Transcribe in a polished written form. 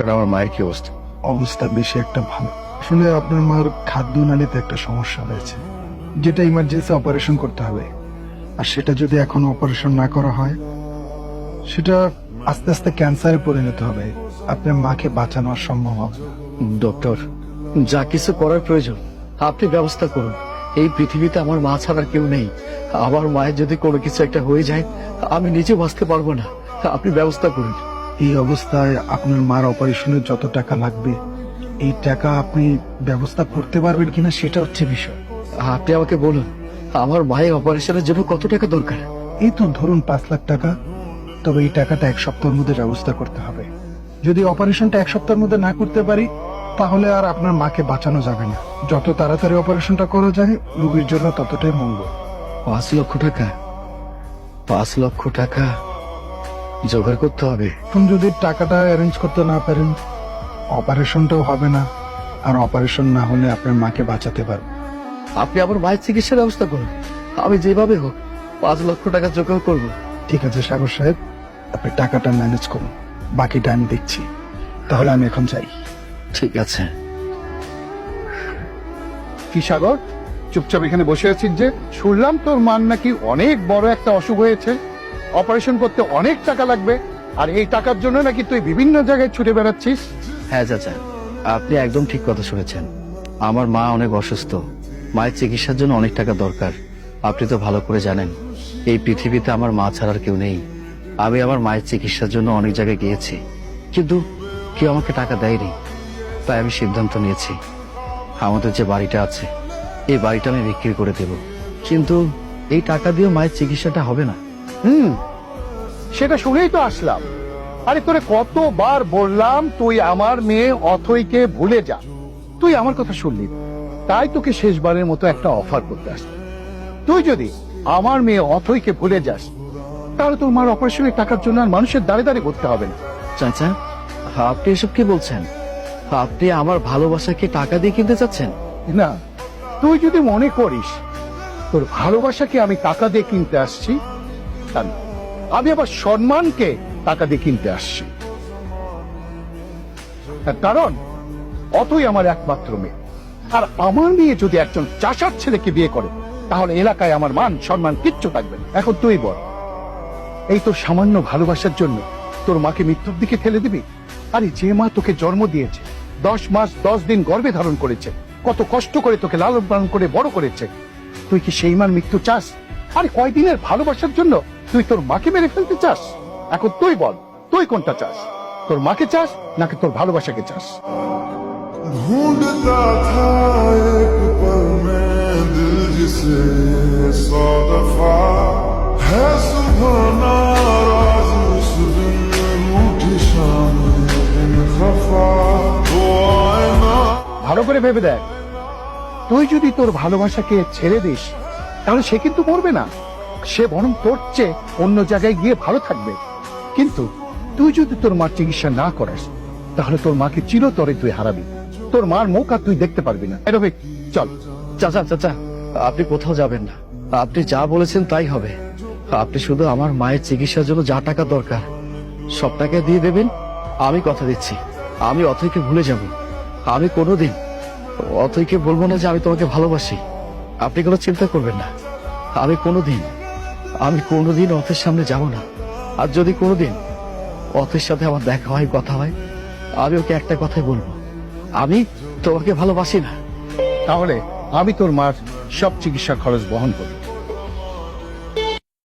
Doctor, আমার মায়ের কি অবস্থা? অবস্থা বেশি একটা ভালো। আসলে আপনার মার খাদ্য নালীতে একটা সমস্যা হয়েছে, যেটা ইমার্জেন্সি অপারেশন করতে হবে। আর সেটা যদি এখন অপারেশন না করা হয়, সেটা আস্তে আস্তে ক্যান্সারে পরিণত হবে। আপনার মাকে বাঁচানো আর সম্ভব হবে না। ডক্টর, যা কিছু করার প্রয়োজন আপনি ব্যবস্থা করুন। এই পৃথিবীতে আমার মা ছাড়া কেউ নেই। আমার মায়ের যদি কোনো কিছু একটা হয়ে যায়, আমি নিজে বাঁচতে পারবো না। আপনি ব্যবস্থা করুন। এই অবস্থায় আপনার মার অপারেশনের যত টাকা লাগবে, এই টাকা আপনি ব্যবস্থা করতে পারবেন কিনা সেটা হচ্ছে বিষয়। আপনি আমাকে বলুন, আমার মায়ের অপারেশনের জন্য কত টাকা দরকার? এই তো ধরুন 5 লাখ টাকা। তবে এই টাকাটা 1 সপ্তাহের মধ্যে ব্যবস্থা করতে হবে। যদি অপারেশনটা 1 সপ্তাহের মধ্যে না করতে পারি, তাহলে আর আপনার মাকে বাঁচানো যাবে না। যত তাড়াতাড়ি অপারেশনটা করা যায় রোগীর জন্য ততটাই মঙ্গল। 5 লক্ষ টাকা? 5 লক্ষ টাকা জোগাড় করতে হবে। এখন যদি টাকাটা অ্যারেঞ্জ করতে না পারেন, অপারেশনটাও হবে না। আর অপারেশন না হলে আপনার মাকে বাঁচাতে পারবেন। আপনি আমার মায়ের চিকিৎসার ব্যবস্থা করুন। আমি যেভাবে হোক 5 লক্ষ টাকা জোগাড় করবো। ঠিক আছে সাগর সাহেব, আপনি টাকাটা ম্যানেজ করুন, বাকিটা আমি দেখছি। তাহলে আমি এখন যাই। ঠিক আছে। কি সাগর, চুপচাপ এখানে বসে আছিস যে? শুনলাম তোর মার নাকি অনেক বড় একটা অসুখ হয়েছে, অপারেশন করতে অনেক টাকা লাগবে, আর এই টাকার জন্য নাকি তুই বিভিন্ন জায়গায় ছুটে বেড়াচ্ছিস। হ্যাঁ চাচা, আপনি একদম ঠিক কথা শুনেছেন। আমার মা অনেক অসুস্থ, মায়ের চিকিৎসার জন্য অনেক টাকা দরকার। আপনি তো ভালো করে জানেন এই পৃথিবীতে আমার মা ছাড়ার কেউ নেই। আমি আমার মায়ের চিকিৎসার জন্য অনেক জায়গায় গিয়েছি, কিন্তু কেউ আমাকে টাকা দেয়নি। তাই আমি সিদ্ধান্ত নিয়েছি আমাদের যে বাড়িটা আছে, এই বাড়িটা আমি বিক্রি করে দেব। কিন্তু এই টাকা দিয়ে মায়ের চিকিৎসাটা হবে না। সেটা শুনেই তো আসলাম। আরে তোরে কতবার বললাম তুই আমার মেয়ে অথইকে ভুলে যা, তুই আমার কথা শুনলি না। তাই তোকে শেষবারের মতো একটা অফার করতে আসলাম। তুই যদি আমার মেয়ে অথইকে ভুলে যাস, তাহলে তোর মার অপারেশনের টাকার জন্য আর মানুষের দাঁড়ে দাঁড়িয়ে করতে হবে না। চাচা, আপনি এসব কি বলছেন? আপনি আমার ভালোবাসাকে টাকা দিয়ে কিনতে চাচ্ছেন? না, তুই যদি মনে করিস তোর ভালোবাসাকে আমি টাকা দিয়ে কিনতে আসছি, তা না। আমি আবার সম্মানকে টাকা দিয়ে কিনতে আসছি। তার কারণ অতই আমার একমাত্র মেয়ে, আর আমার মেয়ে যদি একজন চাষার ছেলেকে বিয়ে করে, তাহলে এলাকায় আমার মান সম্মান কিচ্ছু থাকবে না। এখন তুই বল, এই তোর সামান্য ভালোবাসার জন্য তোর মাকে মৃত্যুর দিকে ঠেলে দিবি? আরে যে মা তোকে জন্ম দিয়েছে, 10 মাস 10 দিন গর্ভে ধারণ করেছে, কত কষ্ট করে তোকে লালন পালন করে বড় করেছে, তুই কি সেই মার মৃত্যু চাস? আরে কয়দিনের ভালোবাসার জন্য তুই তোর মাকে মেরে ফেলতে চাস? এখন তুই বল, তুই কোনটা চাস? তোর মাকে চাস নাকি তোর ভালোবাসাকে চাস? ढूंढता था एक पल में दिल जिसे 100 दफा है सुबह नाराज उस दिन रूठी शाम इन खफा वो आईना। ভালো করে ভেবে দেখ, তুই যদি তোর ভালোবাসাকে ছেড়ে দিস, তাহলে সে কিন্তু মরবে না, সে বরং তোর চেয়ে অন্য জায়গায় গিয়ে ভালো থাকবে। কিন্তু তুই যদি তোর মার চিকিৎসা না করাস, তাহলে তোর মাকে চিরতরে তুই হারাবি, তোর মার মুখ আর তুই দেখতে পারবি না। রফিক, চল। চাচা চাচা, আপনি কোথাও যাবেন না। আপনি যা বলেছেন তাই হবে। আপনি শুধু আমার মায়ের চিকিৎসার জন্য যা টাকা দরকার সব টাকা দিয়ে দেবেন। আমি কথা দিচ্ছি, আমি অথৈকে ভুলে যাব। আমি কোনোদিন অথৈকে বলবো না যে আমি তোমাকে ভালোবাসি। আপনি কোনো চিন্তা করবেন না। আমি কোনোদিন অথের সামনে যাব না। আর যদি কোনোদিন অথের সাথে আমার দেখা হয়, কথা হয়, আমি ওকে একটা কথাই বলবো, আমি তোমাকে ভালোবাসি না। তাহলে আমি তোর মার সব চিকিৎসা খরচ বহন করি।